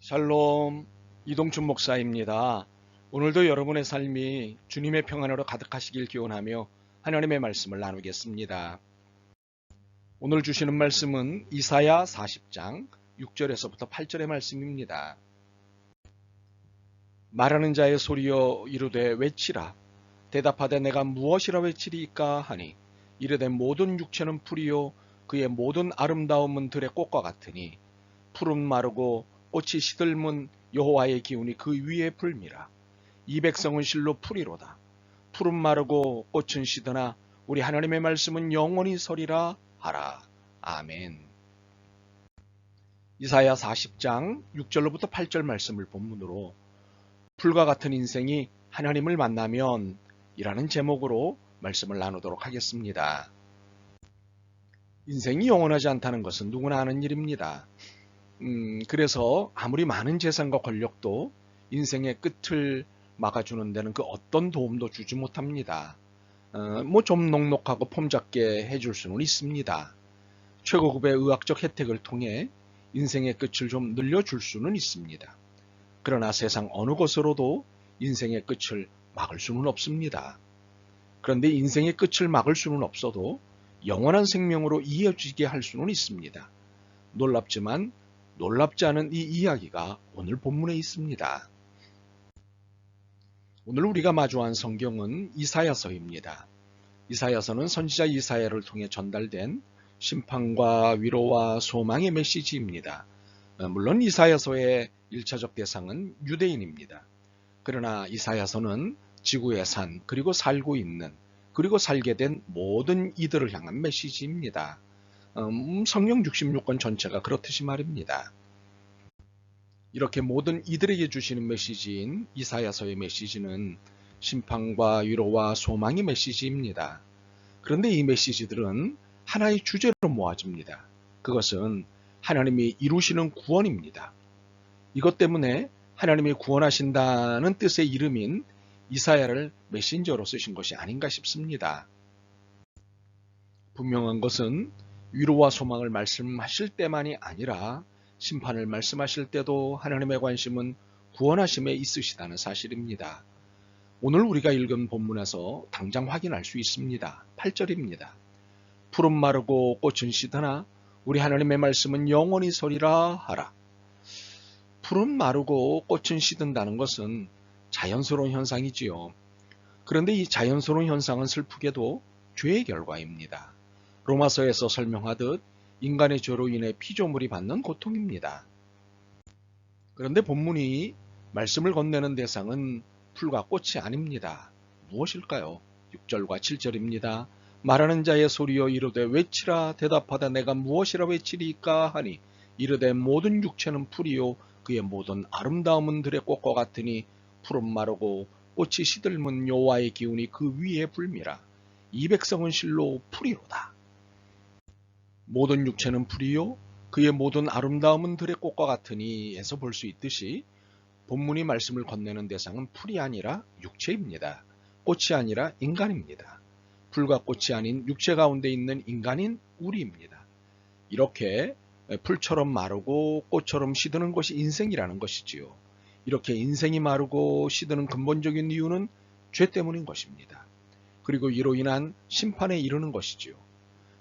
샬롬, 이동춘 목사입니다. 오늘도 여러분의 삶이 주님의 평안으로 가득하시길 기원하며 하나님의 말씀을 나누겠습니다. 오늘 주시는 말씀은 이사야 40장 6절에서부터 8절의 말씀입니다. 말하는 자의 소리여 이르되 외치라. 대답하되 내가 무엇이라 외치리이까 하니 이르되 모든 육체는 풀이요 그의 모든 아름다움은 들의 꽃과 같으니 푸른 마르고 꽃이 시들문 여호와의 기운이 그 위에 불미라. 이 백성은 실로 풀이로다. 푸른 마르고 꽃은 시드나 우리 하나님의 말씀은 영원히 서리라 하라. 아멘. 이사야 40장 6절로부터 8절 말씀을 본문으로 풀과 같은 인생이 하나님을 만나면 이라는 제목으로 말씀을 나누도록 하겠습니다. 인생이 영원하지 않다는 것은 누구나 아는 일입니다. 그래서 아무리 많은 재산과 권력도 인생의 끝을 막아주는 데는 그 어떤 도움도 주지 못합니다. 좀 넉넉하고 폼잡게 해줄 수는 있습니다. 최고급의 의학적 혜택을 통해 인생의 끝을 좀 늘려줄 수는 있습니다. 그러나 세상 어느 것으로도 인생의 끝을 막을 수는 없습니다. 그런데 인생의 끝을 막을 수는 없어도 영원한 생명으로 이어지게 할 수는 있습니다. 놀랍지만 놀랍지 않은 이 이야기가 오늘 본문에 있습니다. 오늘 우리가 마주한 성경은 이사야서입니다. 이사야서는 선지자 이사야를 통해 전달된 심판과 위로와 소망의 메시지입니다. 물론 이사야서의 1차적 대상은 유대인입니다. 그러나 이사야서는 지구의 산 그리고 살고 있는 그리고 살게 된 모든 이들을 향한 메시지입니다. 성령 66권 전체가 그렇듯이 말입니다. 이렇게 모든 이들에게 주시는 메시지인 이사야서의 메시지는 심판과 위로와 소망의 메시지입니다. 그런데 이 메시지들은 하나의 주제로 모아집니다. 그것은 하나님이 이루시는 구원입니다. 이것 때문에 하나님이 구원하신다는 뜻의 이름인 이사야를 메신저로 쓰신 것이 아닌가 싶습니다. 분명한 것은 위로와 소망을 말씀하실 때만이 아니라 심판을 말씀하실 때도 하나님의 관심은 구원하심에 있으시다는 사실입니다. 오늘 우리가 읽은 본문에서 당장 확인할 수 있습니다. 8절입니다. 푸른 마르고 꽃은 시드나 우리 하나님의 말씀은 영원히 서리라 하라. 푸른 마르고 꽃은 시든다는 것은 자연스러운 현상이지요. 그런데 이 자연스러운 현상은 슬프게도 죄의 결과입니다. 로마서에서 설명하듯 인간의 죄로 인해 피조물이 받는 고통입니다. 그런데 본문이 말씀을 건네는 대상은 풀과 꽃이 아닙니다. 무엇일까요? 6절과 7절입니다. 말하는 자의 소리여 이르되 외치라. 대답하다 내가 무엇이라 외치리이까 하니 이르되 모든 육체는 풀이요 그의 모든 아름다움은 들의 꽃과 같으니 푸른 마르고 꽃이 시들문 여호와의 기운이 그 위에 불미라. 이 백성은 실로 풀이로다. 모든 육체는 풀이요 그의 모든 아름다움은 들의 꽃과 같으니 에서 볼 수 있듯이 본문이 말씀을 건네는 대상은 풀이 아니라 육체입니다. 꽃이 아니라 인간입니다. 풀과 꽃이 아닌 육체 가운데 있는 인간인 우리입니다. 이렇게 풀처럼 마르고 꽃처럼 시드는 것이 인생이라는 것이지요. 이렇게 인생이 마르고 시드는 근본적인 이유는 죄 때문인 것입니다. 그리고 이로 인한 심판에 이르는 것이지요.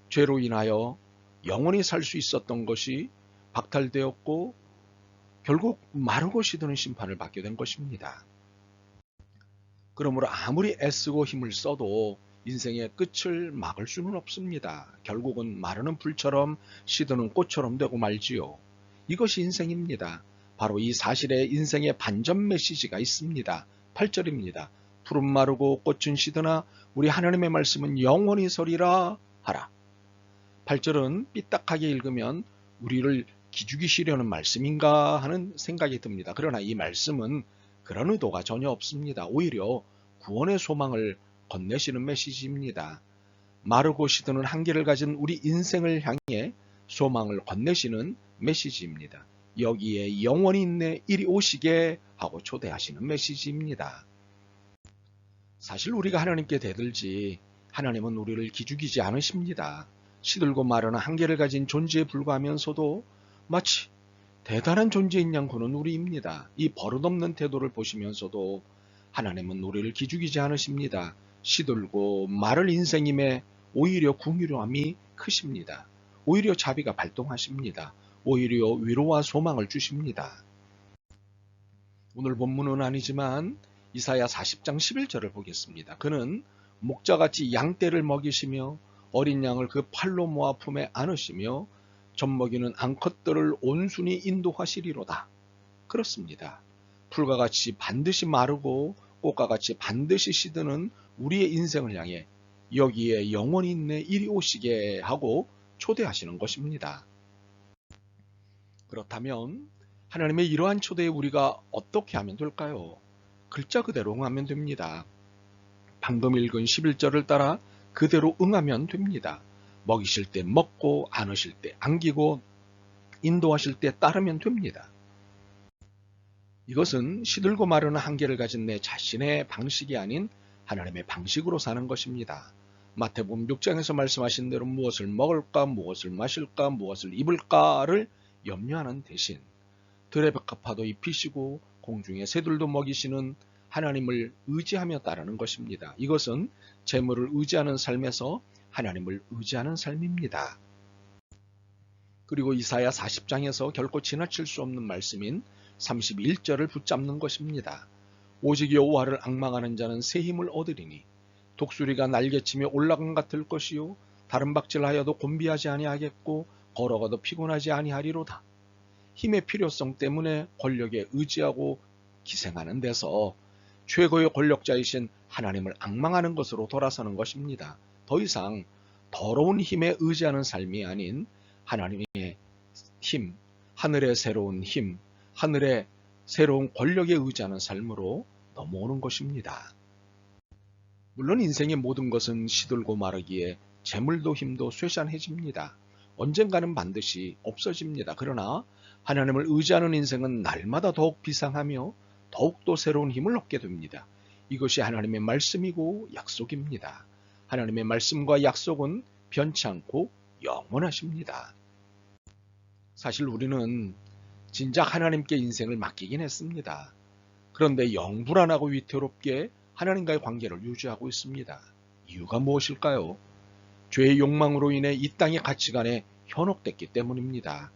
죄로 인하여 영원히 살 수 있었던 것이 박탈되었고 결국 마르고 시드는 심판을 받게 된 것입니다. 그러므로 아무리 애쓰고 힘을 써도 인생의 끝을 막을 수는 없습니다. 결국은 마르는 풀처럼 시드는 꽃처럼 되고 말지요. 이것이 인생입니다. 바로 이 사실에 인생의 반전 메시지가 있습니다. 8절입니다. 푸른 마르고 꽃은 시드나 우리 하나님의 말씀은 영원히 서리라 하라. 8절은 삐딱하게 읽으면 우리를 기죽이시려는 말씀인가 하는 생각이 듭니다. 그러나 이 말씀은 그런 의도가 전혀 없습니다. 오히려 구원의 소망을 건네시는 메시지입니다. 마르고 시드는 한계를 가진 우리 인생을 향해 소망을 건네시는 메시지입니다. 여기에 영원히 있네 이리 오시게 하고 초대하시는 메시지입니다. 사실 우리가 하나님께 대들지 하나님은 우리를 기죽이지 않으십니다. 시들고 마르는 한계를 가진 존재에 불과하면서도 마치 대단한 존재인 양구는 우리입니다. 이 버릇없는 태도를 보시면서도 하나님은 우리를 기죽이지 않으십니다. 시들고 마를 인생임에 오히려 궁휼함이 크십니다. 오히려 자비가 발동하십니다. 오히려 위로와 소망을 주십니다. 오늘 본문은 아니지만 이사야 40장 11절을 보겠습니다. 그는 목자같이 양떼를 먹이시며 어린 양을 그 팔로 모아 품에 안으시며 젖먹이는 암컷들을 온순히 인도하시리로다. 그렇습니다. 풀과 같이 반드시 마르고 꽃과 같이 반드시 시드는 우리의 인생을 향해 여기에 영원히 있네 이리 오시게 하고 초대하시는 것입니다. 그렇다면 하나님의 이러한 초대에 우리가 어떻게 하면 될까요? 글자 그대로 응하면 됩니다. 방금 읽은 11절을 따라 그대로 응하면 됩니다. 먹이실 때 먹고 안으실 때 안기고 인도하실 때 따르면 됩니다. 이것은 시들고 마르는 한계를 가진 내 자신의 방식이 아닌 하나님의 방식으로 사는 것입니다. 마태복음 6장에서 말씀하신 대로 무엇을 먹을까, 무엇을 마실까, 무엇을 입을까를 염려하는 대신 들의 벽화파도 입히시고 공중의 새들도 먹이시는 하나님을 의지하며 따르는 것입니다. 이것은 재물을 의지하는 삶에서 하나님을 의지하는 삶입니다. 그리고 이사야 40장에서 결코 지나칠 수 없는 말씀인 31절을 붙잡는 것입니다. 오직 여호와를 앙망하는 자는 새 힘을 얻으리니 독수리가 날개치며 올라간 같을 것이요 다른 박질하여도 곤비하지 아니하겠고 걸어가도 피곤하지 아니하리로다. 힘의 필요성 때문에 권력에 의지하고 기생하는 데서 최고의 권력자이신 하나님을 앙망하는 것으로 돌아서는 것입니다. 더 이상 더러운 힘에 의지하는 삶이 아닌 하나님의 힘, 하늘의 새로운 힘, 하늘의 새로운 권력에 의지하는 삶으로 넘어오는 것입니다. 물론 인생의 모든 것은 시들고 마르기에 재물도 힘도 쇠잔해집니다. 언젠가는 반드시 없어집니다. 그러나 하나님을 의지하는 인생은 날마다 더욱 비상하며 더욱더 새로운 힘을 얻게 됩니다. 이것이 하나님의 말씀이고 약속입니다. 하나님의 말씀과 약속은 변치 않고 영원하십니다. 사실 우리는 진작 하나님께 인생을 맡기긴 했습니다. 그런데 영 불안하고 위태롭게 하나님과의 관계를 유지하고 있습니다. 이유가 무엇일까요? 죄의 욕망으로 인해 이 땅의 가치관에 현혹됐기 때문입니다.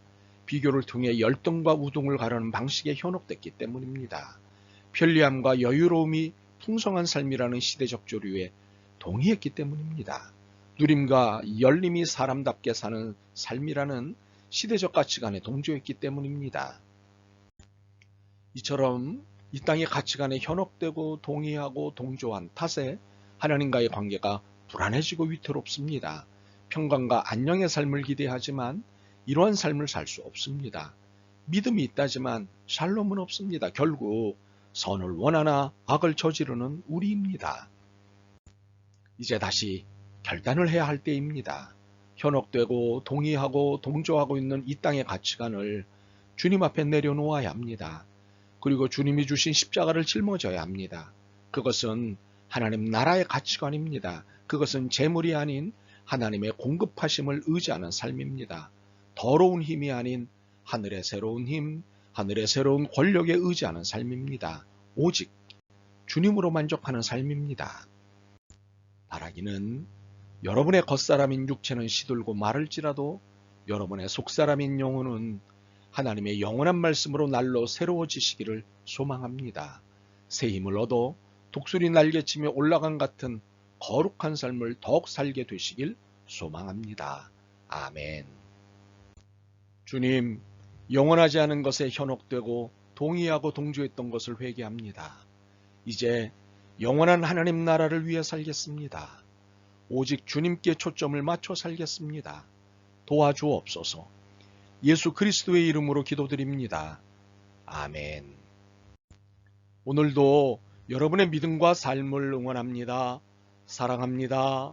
비교를 통해 열등과 우등을 가르는 방식에 현혹됐기 때문입니다. 편리함과 여유로움이 풍성한 삶이라는 시대적 조류에 동의했기 때문입니다. 누림과 열림이 사람답게 사는 삶이라는 시대적 가치관에 동조했기 때문입니다. 이처럼 이 땅의 가치관에 현혹되고 동의하고 동조한 탓에 하나님과의 관계가 불안해지고 위태롭습니다. 평강과 안녕의 삶을 기대하지만 이러한 삶을 살 수 없습니다. 믿음이 있다지만 샬롬은 없습니다. 결국 선을 원하나 악을 저지르는 우리입니다. 이제 다시 결단을 해야 할 때입니다. 현혹되고 동의하고 동조하고 있는 이 땅의 가치관을 주님 앞에 내려놓아야 합니다. 그리고 주님이 주신 십자가를 짊어져야 합니다. 그것은 하나님 나라의 가치관입니다. 그것은 재물이 아닌 하나님의 공급하심을 의지하는 삶입니다. 더러운 힘이 아닌 하늘의 새로운 힘, 하늘의 새로운 권력에 의지하는 삶입니다. 오직 주님으로 만족하는 삶입니다. 바라기는 여러분의 겉사람인 육체는 시들고 마를지라도 여러분의 속사람인 영혼은 하나님의 영원한 말씀으로 날로 새로워지시기를 소망합니다. 새 힘을 얻어 독수리 날개치며 올라간 같은 거룩한 삶을 더욱 살게 되시길 소망합니다. 아멘. 주님, 영원하지 않은 것에 현혹되고 동의하고 동조했던 것을 회개합니다. 이제 영원한 하나님 나라를 위해 살겠습니다. 오직 주님께 초점을 맞춰 살겠습니다. 도와주옵소서. 예수 그리스도의 이름으로 기도드립니다. 아멘. 오늘도 여러분의 믿음과 삶을 응원합니다. 사랑합니다.